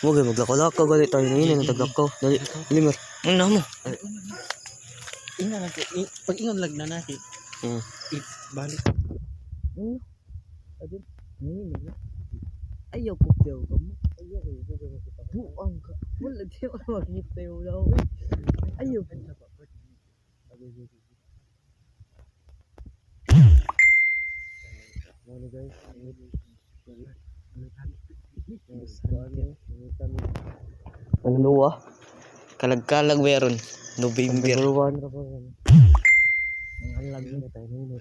Huwag ay maglakaw-lakaw. Gali tayo na yun. Taglakaw. Dali. Limar. Ano mo? Ingat lang. Pag ingat lang na natin. Balik. Ayaw ko daw ka mo. Ayaw ko. Buang ka. Wala di ako makita yung daw. Ayaw ka. Ano guys? Ano luwa? Kalag-kalag meron. November. Luwan ka pa. Ang alag na tayo. Nino.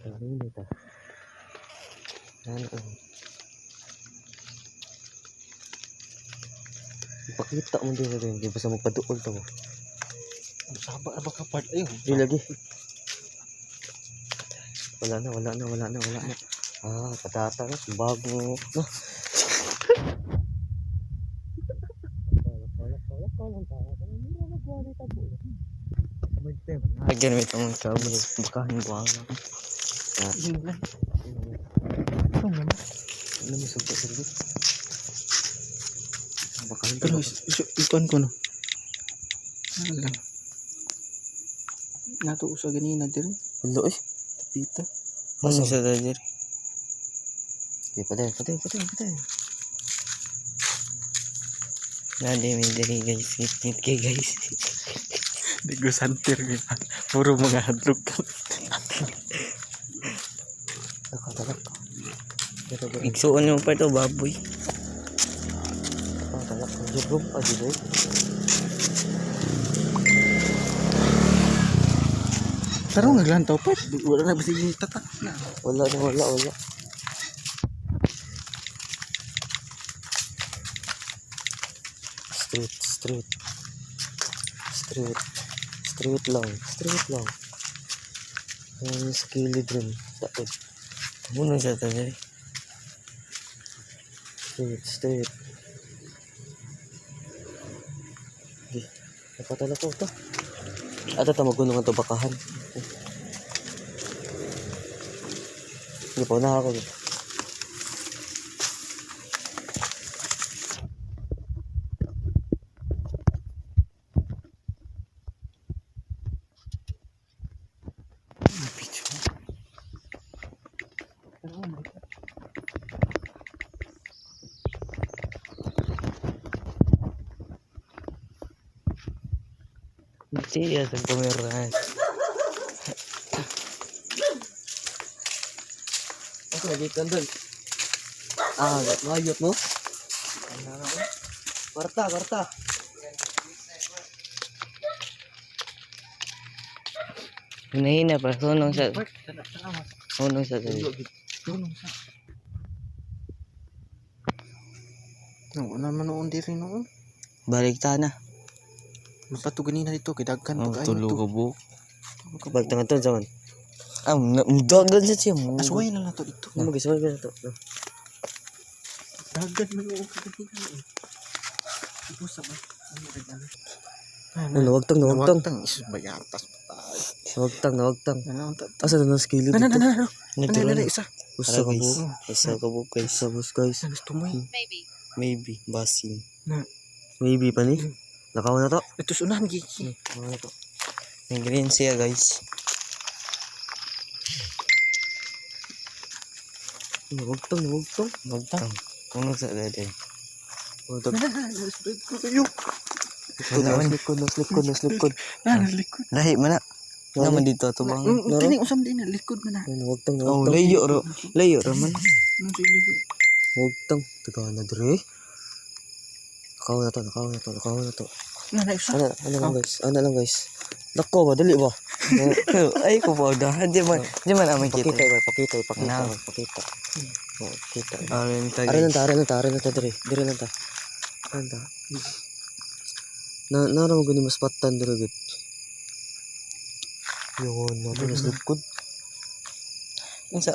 Ano? Ipakita mo din rin. Di ba sa magpaduol to mo? Saba na ba kapag? Ayun. Di lagi. Wala na. Patata na. Bago. No. Lagyan mo itong kabos. Bakahin buwang. Ano mo sugat sila? Bakahin Pero ikuan ko no. Ano lang. Natuusa ganina din. Hello eh. Tapita. Ano sa dadyer? Okay, patay. Nadi may dali guys. Ngit kay guys. Di ko santir kita. Puro mga hadlok ka. Talak. Igsuon mo pa ito baboy. Talak. Jubog. Jubog. Tarong naglantaw pa. Wala na ba sige tatak na. Wala. Straight lang. Ang skilled rin. Dapat. Muna sa dadyer. Straight. Okay. Napatala ko ito. Ata tamagunong ang bakahan. Hindi pa unaha ko. Siya sa kamera. Ako lagi kandun. Mayot mo? Karta. Hinahina pa. Sunong sa dadyer. Wala man noon diri noon. Balik ta na. Mapato ganina dito kay dagkan Oh, pag tulo ka buok. Bagtangan to zaman. Dagan sa siya mo. Asway na lang to dito. Mag-isaway ka na to. Dagan man noon ganina. Ibo sa ba? Nawagtang. Nawagtang is bayatas patay. Nawagtang. Ano ta? Asa na skilled Ano dito? isa. Usa ka guys. mo. Isa ka buok guys. Guys. Ano tumoy? Maybe. Basin. Maybe pa ni. Nakaw na to. Ito sunan gigi. Ano to? May green siya guys. Nawagtang. Magtang. Kuno sa dadyer. Spread ko kayo. Likod. Likod. Lahi man na. Naman dito ato bang. Kini usam din na likod man na. Nawagtang. Oh, layo ro man. Ano si layo? Nawagtang. Taga na dire. Nakaw na to. Na isa. Ano lang guys. Nako ba dali ba? Ay ko pa da. Di man amay kita. Pakita. Now. Pakita. Aron ta. Are na ta dire. Dire lang ta. Anda. Na mo gani mas patan dire gud. Yun, mas likod. Sa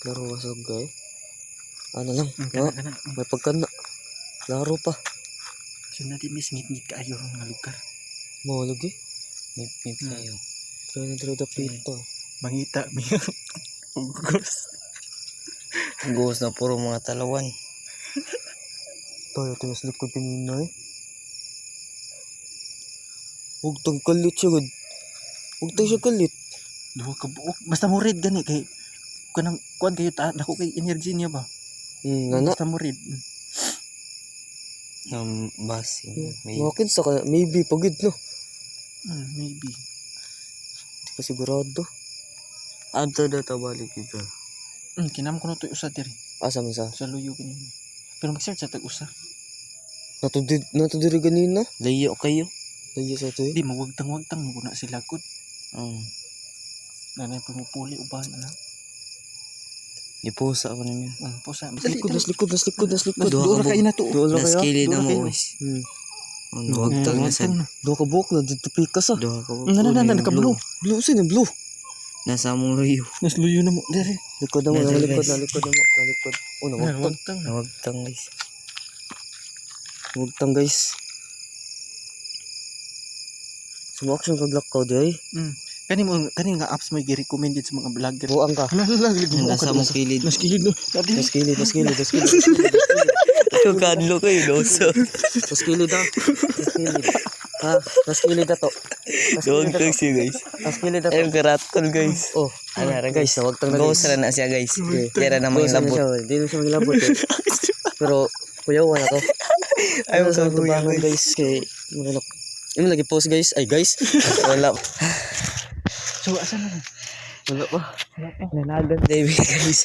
Laro wasag guys. Ano lang, may pagkana. Laro pa. So natin may ngit-ngit kaayo nga lugar. Mahulog eh. Ngit kayo. Dito dapito. Mangita, miya. Ugos. Ghost na puro mga talawan. Tayo, tingos likod kanina eh. Huwag tang kalit siya gud. Huwag tang siya kalit. Duha ka buok. Basta mo read gani kay kanang kuan kayo ta dako kay energy niya ba. Nana. Basta mo read. Basi. Wakin sa ka, maybe pagid no. Maybe. Di ka sigurado. Adto daw ta balik dito. Kinam ko na to usa diri Asa man sa? sa luyo kanina. Pero mag-search sa tag usa. Natudiri ganina. Layo kayo. Lagi sa to eh. Di mawagtang-wagtang mo na sila gud. Mm. Nanay pumupuli uban ana. Ipusa ko namin. Pusa. Nas likod. Duha ka ina to. Duha Nas kaya. kilid na Duha mo kayo. guys. Huwag tang nasa. Duha ka buhok na dito pikas ah. Duha ka buhok. Nakablo. Blue sin blue. Nasa among luyo. Nas luyo na mo diri. Likod na mo, Dito, likod guys. na likod na mo, likod. Oh, nawagtang. Wagtang. Huwag tang guys. Nawagtang guys. Sumaksyon kag lakaw di ay. Kani nga apps may gi-recommended sa mga vlogger. Buang ka. Nasa among kilid. Nas kilid no. Dati. Mas kilid. Ito kadlo kayo doso. Mas kilid ah. Mas kilid. Ha, mas kilid to. Huwag tang siya guys. Mas kilid to. Ayun karatkol guys. Oh, Ano ra guys, guys. nawagtang na Ghost guys. ra na siya guys. Kaya na mga labot. Hindi na siya magilabot eh. Pero kuyawan na to. Ayaw sa ka kuya tubangan guys kay mga Imo lagi post guys. Ay guys. Wala. So asa na? Wala pa. Nanagan David guys.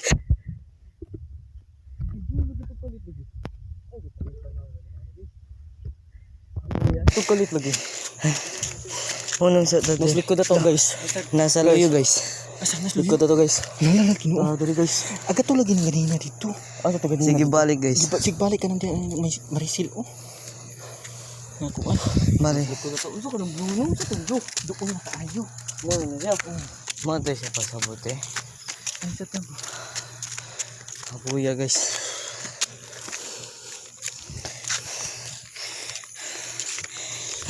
Ito kalit lagi. Unong sa dati. Mas likod na to guys. Nasa luyo guys. Asa nas Likod na to guys. Lala lagi no. Dali guys. Aga to lagi ng ganina dito. Asa to ganina? Sige balik guys. Sigbalik ka nang diyan may marisil oh. Nakuan. Mari. Likod na to. Uso ka ng blue. Sa to. Doon na kaayo. Mo na siya. Mantay siya pasabot eh. Ano sa tabo? Kapuya guys.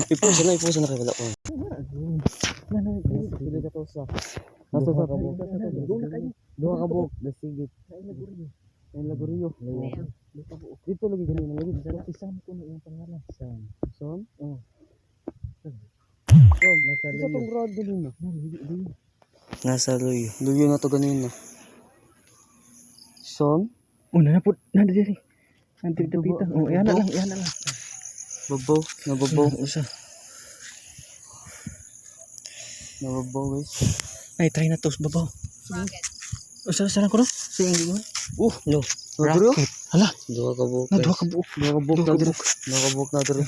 Ipusa na kay wala ko. Kilid to sa. Nasa sa kabuk. Duha ka buhok. Dasigit. Ay laguriyo. Dito lagi ganina lagi. Isam ko na yung pangalan. Son? Oh. Nasa Isa tong rod ganina. Nasa luyo. Luyo na to ganina. Son? Na po na diri. Antik dapitan. Oh, yan na lang. Babaw. Nababaw. Usa. Nababaw guys. Ay try na tos babaw. Usa lang ko no. Sa inyo. No. Nadiri oh. Hala, Duha ka buhok. na duha ka buok. Duha ka buhok na diri. Duha ka buhok na diri.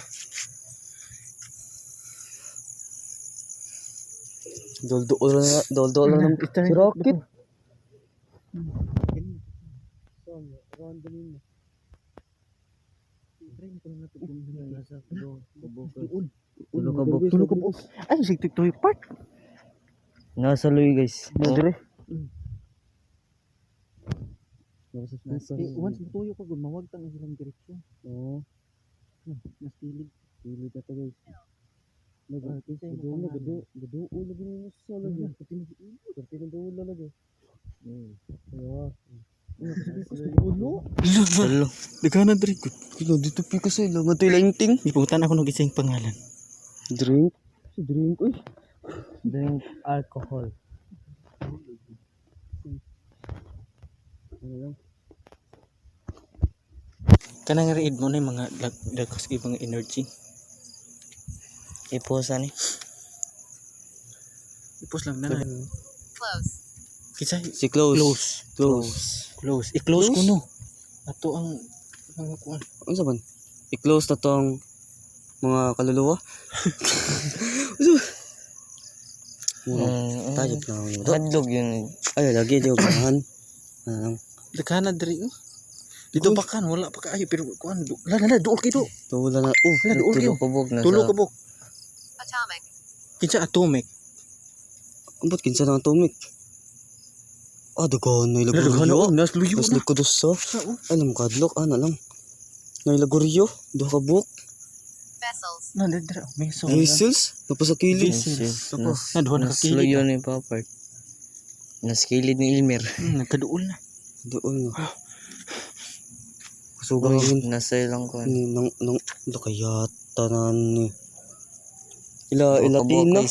Dol na. Si Rocket. Tulog ka buok. Ay sig tiktoy part. Nasa luyo guys. Nadiri. Once tuyo ka gud mawag tang ilang direksyon. Oo. Mas pilig. Pili ka to guys. Kinsa Gado mo na lagi ni sa lagi. Pati na dulo lagi. Ayo. Ulo. Salo. Dagana drink ko. Kilo dito pika sa ilo nga langting. Iputan ako ng isang pangalan. Drink. Si drink uy. Drink alcohol. Kanang read mo na yung mga lagos ibang energy. Ipusa ni. Ipos lang na. Kinsa Si close. close. I-close ko no. Ato ang mga kuan. Ano saban? I-close na tong mga kaluluwa. Tayo na ako. Hadlog yun. Ay, lagi di ugahan. Dagana diri. Dito pa kan wala pa kaayo pero kuan. La duol kay do. Tula na. La duol kayo. Tulog kabog na Tulo sa. ka bok. Atomic. Kinsa atomic. Ambot kinsa na atomic. Dagan na ilaguryo. Nas luyo Mas na. likod sa. Sa oh. Alam kadlok, lang. Na ilaguryo. Duha ka buhok. Vessels. Na dira meso. Vessels? Napasakilid. Vessels. Naduha na Naslo kakilid. yun ni Papart. Naskilid ni Ilmer. Nagkaduol na. Doon. So, Uy, gawin. nasa ilang ko. Nang kaya tanan ni. Ila tina.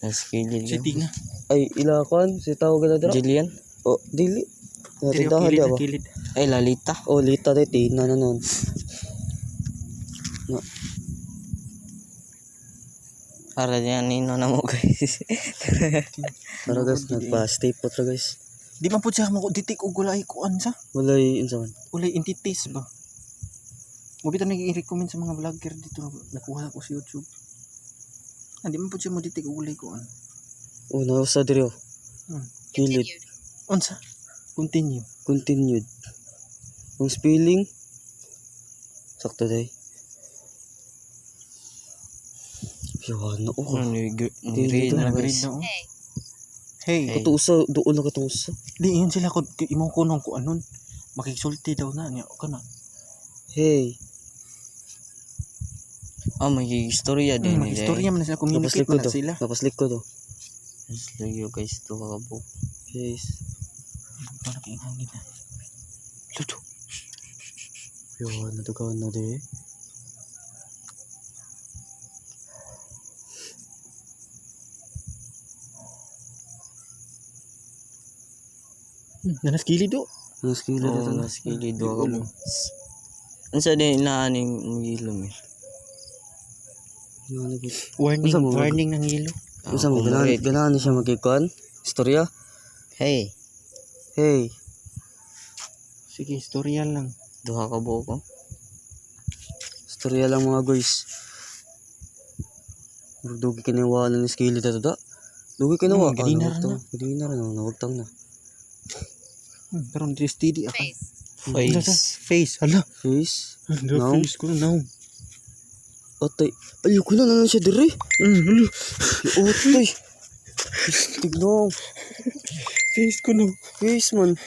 Naskilid Si yun. Tina. Ay ila kuan si tawag na dra. Jillian? Oh, dili. Diri Natindahan kilid dia na ba? kilid. Ay, Lalita. Oh, lita de tina na nun. Para diyan nino na mo guys. Para guys, nagpa-stay po tra guys. Di man pud siya mo ditik og gulay kuan sa. Walay insa man. Ulay entities ba? Mo bitaw nag-i-recommend sa mga vlogger dito nakuha ko sa YouTube. Di man pud siya mo ditik og gulay kuan. Oh, nausa diri oh. Kilid. Unsa? Continue. Continued. Yung spelling sakto day. Yawan na oh. Ano ni Dili grade na, na Nag-read guys. na oh. Hey. Katusa doon na katusa. Di yun sila ko imo kunong ko anon. Makigsulti daw na niya kana. Hey. Oh, may istorya din. Mag-istorya man na sila communicate Napaslikod man na oh. sila. Napaslikod oh. Lagyo guys, ito kakabok. Yes. Para kay hangin na. Luto. Yawan na dugawan na de. Nanaskili do. Ang skila Oo, dito na. naskilid do kakabok. Ano sa din inaaning magilom eh? Yawan na gid. Warning, Unsa mo? warning ng yelo. Unsa mo ganahan siya magikuan? Istorya? Hey, Hey. Sige, istorya lang. duha ka buo ko. Istorya lang mga guys. Dugi kiniwala ni skili dito da. Dugi kinawa. Gadinar na. Gadinar na. Nawagtang na. Pero hindi steady ako. Face. Face. Hala. Face. Hala, Now? face ko na. Otay. Ayoko na naman siya dire. Hala. Otay. Tignan. Face ko na. Face man.